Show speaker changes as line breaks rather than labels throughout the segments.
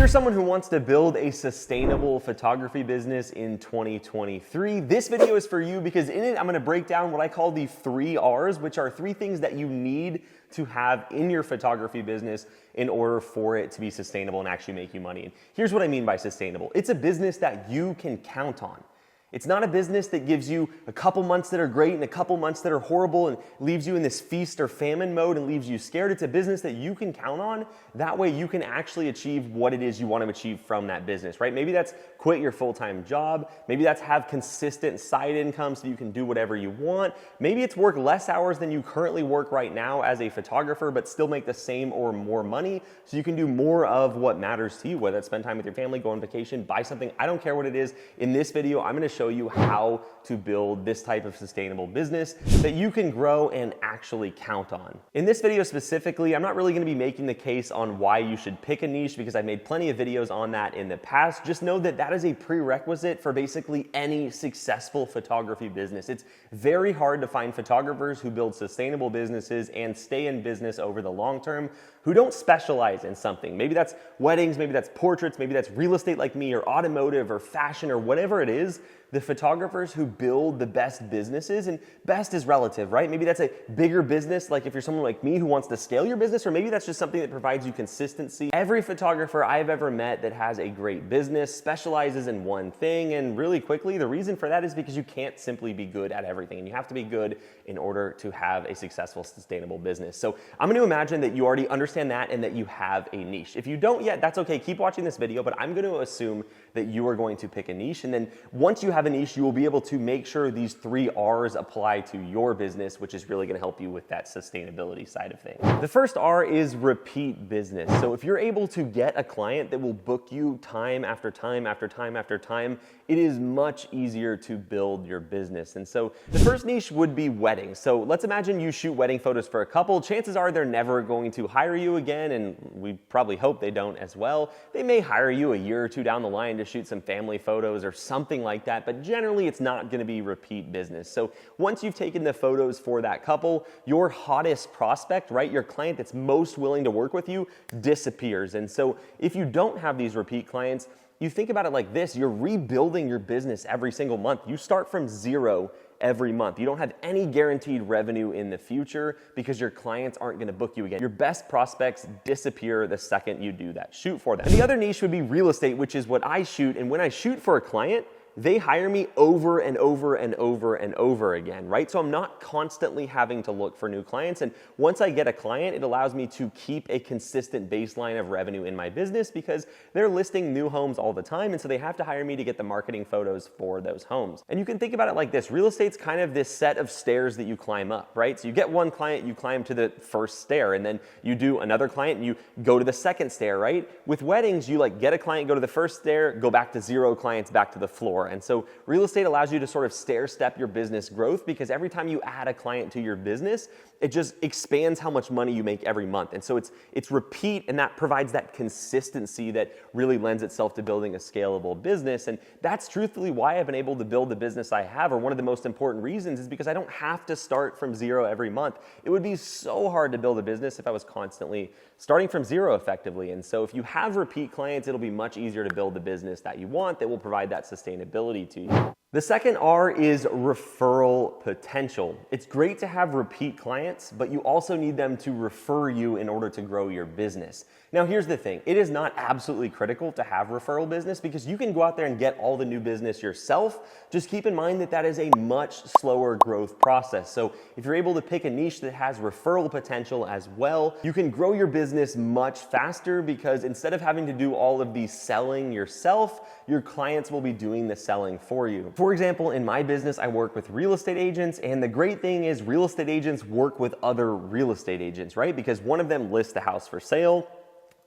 you're someone who wants to build a sustainable photography business in 2023, this video is for you because in it, I'm gonna break down what I call the 3 R's, which are 3 things that you need to have in your photography business in order for it to be sustainable and actually make you money. And here's what I mean by sustainable. It's a business that you can count on. It's not a business that gives you a couple months that are great and a couple months that are horrible and leaves you in this feast or famine mode and leaves you scared. It's a business that you can count on. That way you can actually achieve what it is you want to achieve from that business, right? Maybe that's quit your full-time job. Maybe that's have consistent side income so you can do whatever you want. Maybe it's work less hours than you currently work right now as a photographer, but still make the same or more money so you can do more of what matters to you, whether it's spend time with your family, go on vacation, buy something. I don't care what it is. In this video, I'm going to show you how to build this type of sustainable business that you can grow and actually count on. In this video specifically, I'm not really going to be making the case on why you should pick a niche because I've made plenty of videos on that in the past. Just know that that is a prerequisite for basically any successful photography business. It's very hard to find photographers who build sustainable businesses and stay in business over the long term who don't specialize in something. Maybe that's weddings, maybe that's portraits, maybe that's real estate like me, or automotive or fashion or whatever it is. The photographers who build the best businesses, and best is relative, right? Maybe that's a bigger business, like if you're someone like me who wants to scale your business, or maybe that's just something that provides you consistency. Every photographer I've ever met that has a great business specializes in one thing, and really quickly, the reason for that is because you can't simply be good at everything, and you have to be good in order to have a successful, sustainable business. So I'm going to imagine that you already understand that and that you have a niche. If you don't yet, that's okay. Keep watching this video, but I'm going to assume that you are going to pick a niche, and then once you have a niche, you will be able to make sure these 3 R's apply to your business, which is really going to help you with that sustainability side of things. The first R is repeat business. So if you're able to get a client that will book you time after time after time after time, it is much easier to build your business. And so the first niche would be weddings. So let's imagine you shoot wedding photos for a couple. Chances are they're never going to hire you again, and we probably hope they don't as well. They may hire you a year or 2 down the line to shoot some family photos or something like that, but generally it's not going to be repeat business. So once you've taken the photos for that couple, your hottest prospect, right, your client that's most willing to work with you, disappears. And so if you don't have these repeat clients, you think about it like this: you're rebuilding your business every single month. You start from 0 every month. You don't have any guaranteed revenue in the future because your clients aren't going to book you again. Your best prospects disappear the second you do that shoot for them. And the other niche would be real estate, which is what I shoot. And when I shoot for a client, they hire me over and over and over and over again, right? So I'm not constantly having to look for new clients. And once I get a client, it allows me to keep a consistent baseline of revenue in my business because they're listing new homes all the time. And so they have to hire me to get the marketing photos for those homes. And you can think about it like this: real estate's kind of this set of stairs that you climb up, right? So you get one client, you climb to the first stair, and then you do another client and you go to the second stair, right? With weddings, you like get a client, go to the first stair, go back to 0 clients, back to the floor. And so real estate allows you to sort of stair step your business growth because every time you add a client to your business, it just expands how much money you make every month. And so it's repeat, and that provides that consistency that really lends itself to building a scalable business. And that's truthfully why I've been able to build the business I have, or one of the most important reasons is because I don't have to start from 0 every month. It would be so hard to build a business if I was constantly starting from 0 effectively. And so if you have repeat clients, it'll be much easier to build the business that you want that will provide that sustainability to you. The second R is referral potential. It's great to have repeat clients, but you also need them to refer you in order to grow your business. Now, here's the thing. It is not absolutely critical to have referral business because you can go out there and get all the new business yourself. Just keep in mind that that is a much slower growth process. So if you're able to pick a niche that has referral potential as well, you can grow your business much faster because instead of having to do all of the selling yourself, your clients will be doing the selling for you. For example, in my business, I work with real estate agents, and the great thing is real estate agents work with other real estate agents, right? Because one of them lists the house for sale,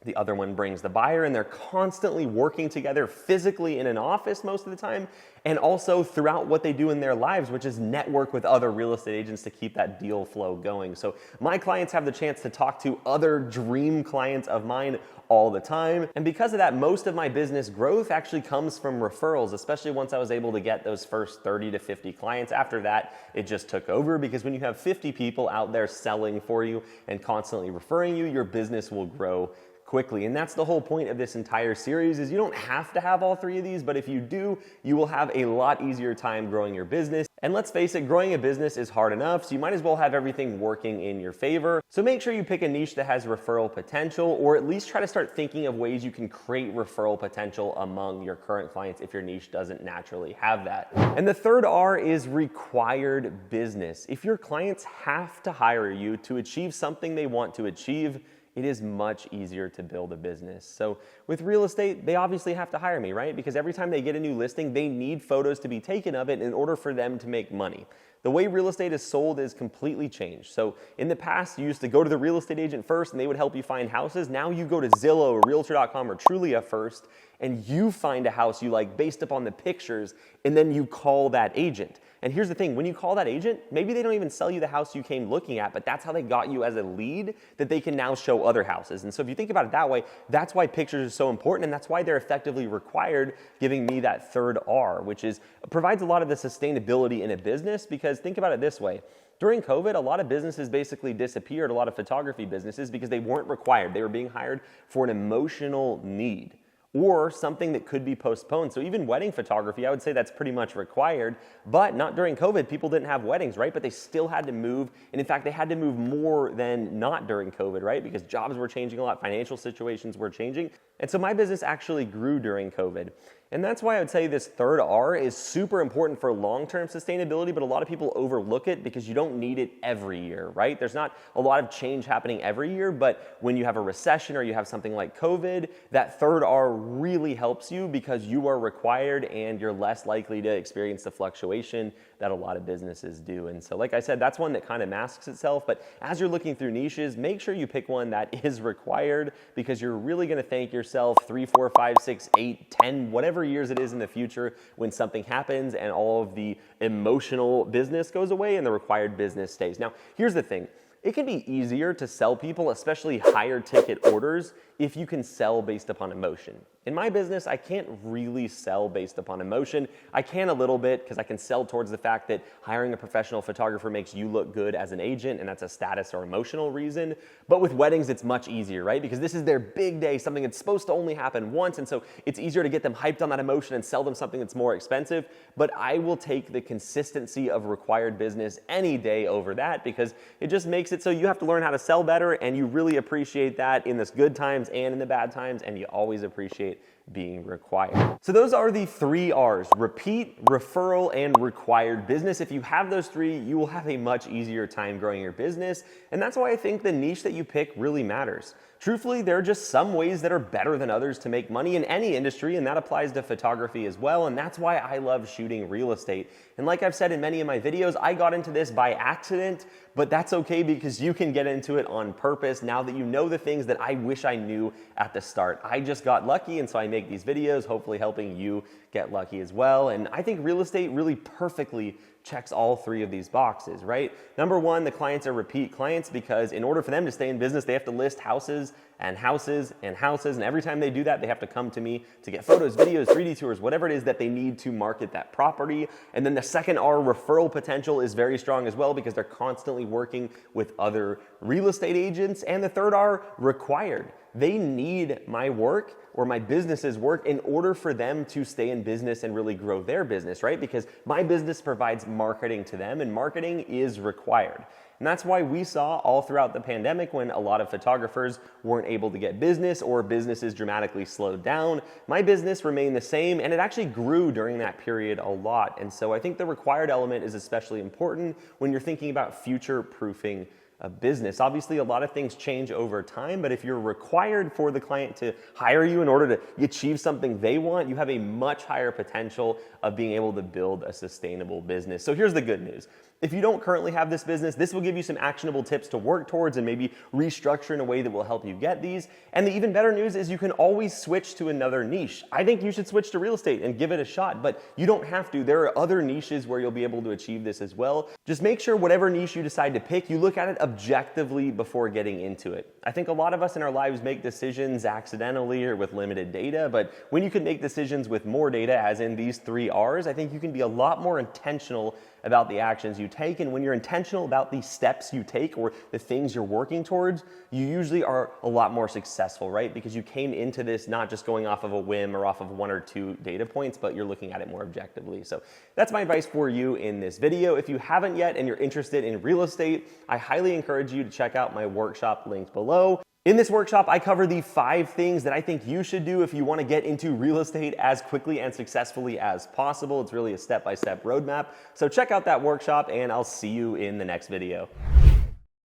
the other one brings the buyer, and they're constantly working together physically in an office most of the time, and also throughout what they do in their lives, which is network with other real estate agents to keep that deal flow going. So my clients have the chance to talk to other dream clients of mine all the time. And because of that, most of my business growth actually comes from referrals, especially once I was able to get those first 30 to 50 clients. After that, it just took over because when you have 50 people out there selling for you and constantly referring you, your business will grow quickly. And that's the whole point of this entire series is you don't have to have all three of these, but if you do, you will have a lot easier time growing your business. And let's face it, growing a business is hard enough, so you might as well have everything working in your favor. So make sure you pick a niche that has referral potential, or at least try to start thinking of ways you can create referral potential among your current clients if your niche doesn't naturally have that. And the third R is required business. If your clients have to hire you to achieve something they want to achieve, it is much easier to build a business. So with real estate, they obviously have to hire me, right? Because every time they get a new listing, they need photos to be taken of it in order for them to make money. The way real estate is sold is completely changed. So in the past, you used to go to the real estate agent first and they would help you find houses. Now you go to Zillow or Realtor.com or Trulia first and you find a house you like based upon the pictures, and then you call that agent. And here's the thing, when you call that agent, maybe they don't even sell you the house you came looking at, but that's how they got you as a lead that they can now show other houses. And so if you think about it that way, that's why pictures are so important, and that's why they're effectively required, giving me that third R, which is provides a lot of the sustainability in a business. Because think about it this way. During COVID, a lot of businesses basically disappeared, a lot of photography businesses, because they weren't required. They were being hired for an emotional need or something that could be postponed. So even wedding photography, I would say that's pretty much required, but not during COVID. People didn't have weddings, right? But they still had to move. And in fact, they had to move more than not during COVID, right? Because jobs were changing a lot, financial situations were changing. And so my business actually grew during COVID. And that's why I would say this third R is super important for long-term sustainability, but a lot of people overlook it because you don't need it every year, right? There's not a lot of change happening every year, but when you have a recession or you have something like COVID, that third R really helps you because you are required and you're less likely to experience the fluctuation that a lot of businesses do. And so, like I said, that's one that kind of masks itself, but as you're looking through niches, make sure you pick one that is required because you're really gonna thank yourself 3, 4, 5, 6, 8, 10, whatever years it is in the future when something happens and all of the emotional business goes away and the required business stays. Now, here's the thing. It can be easier to sell people, especially higher ticket orders, if you can sell based upon emotion. In my business, I can't really sell based upon emotion. I can a little bit because I can sell towards the fact that hiring a professional photographer makes you look good as an agent, and that's a status or emotional reason. But with weddings, it's much easier, right? Because this is their big day, something that's supposed to only happen once, and so it's easier to get them hyped on that emotion and sell them something that's more expensive. But I will take the consistency of required business any day over that because it just makes it so you have to learn how to sell better, and you really appreciate that in the good times and in the bad times, and you always appreciate being required. So those are the 3 R's: repeat, referral, and required business. If you have those 3, you will have a much easier time growing your business. And that's why I think the niche that you pick really matters. Truthfully, there are just some ways that are better than others to make money in any industry, and that applies to photography as well. And that's why I love shooting real estate. And like I've said in many of my videos, I got into this by accident, but that's okay because you can get into it on purpose now that you know the things that I wish I knew at the start. I just got lucky, and so I make these videos, hopefully helping you get lucky as well. And I think real estate really perfectly checks all 3 of these boxes, right? Number 1, the clients are repeat clients because in order for them to stay in business, they have to list houses and houses and houses. And every time they do that, they have to come to me to get photos, videos, 3D tours, whatever it is that they need to market that property. And then the second R, referral potential, is very strong as well because they're constantly working with other real estate agents. And the third R, required. They need my work or my business's work in order for them to stay in business and really grow their business, right? Because my business provides marketing to them, and marketing is required. And that's why we saw all throughout the pandemic when a lot of photographers weren't able to get business or businesses dramatically slowed down. My business remained the same, and it actually grew during that period a lot. And so I think the required element is especially important when you're thinking about future-proofing a business. Obviously, a lot of things change over time, but if you're required for the client to hire you in order to achieve something they want, you have a much higher potential of being able to build a sustainable business. So here's the good news. If you don't currently have this business, this will give you some actionable tips to work towards and maybe restructure in a way that will help you get these. And the even better news is you can always switch to another niche. I think you should switch to real estate and give it a shot, but you don't have to. There are other niches where you'll be able to achieve this as well. Just make sure whatever niche you decide to pick, you look at it objectively before getting into it. I think a lot of us in our lives make decisions accidentally or with limited data, but when you can make decisions with more data, as in these 3 R's, I think you can be a lot more intentional about the actions you take. And when you're intentional about the steps you take or the things you're working towards, you usually are a lot more successful, right? Because you came into this not just going off of a whim or off of 1 or 2 data points, but you're looking at it more objectively. So that's my advice for you in this video. If you haven't yet and you're interested in real estate, I highly encourage you to check out my workshop linked below. In this workshop, I cover the 5 things that I think you should do if you want to get into real estate as quickly and successfully as possible. It's really a step-by-step roadmap. So check out that workshop and I'll see you in the next video.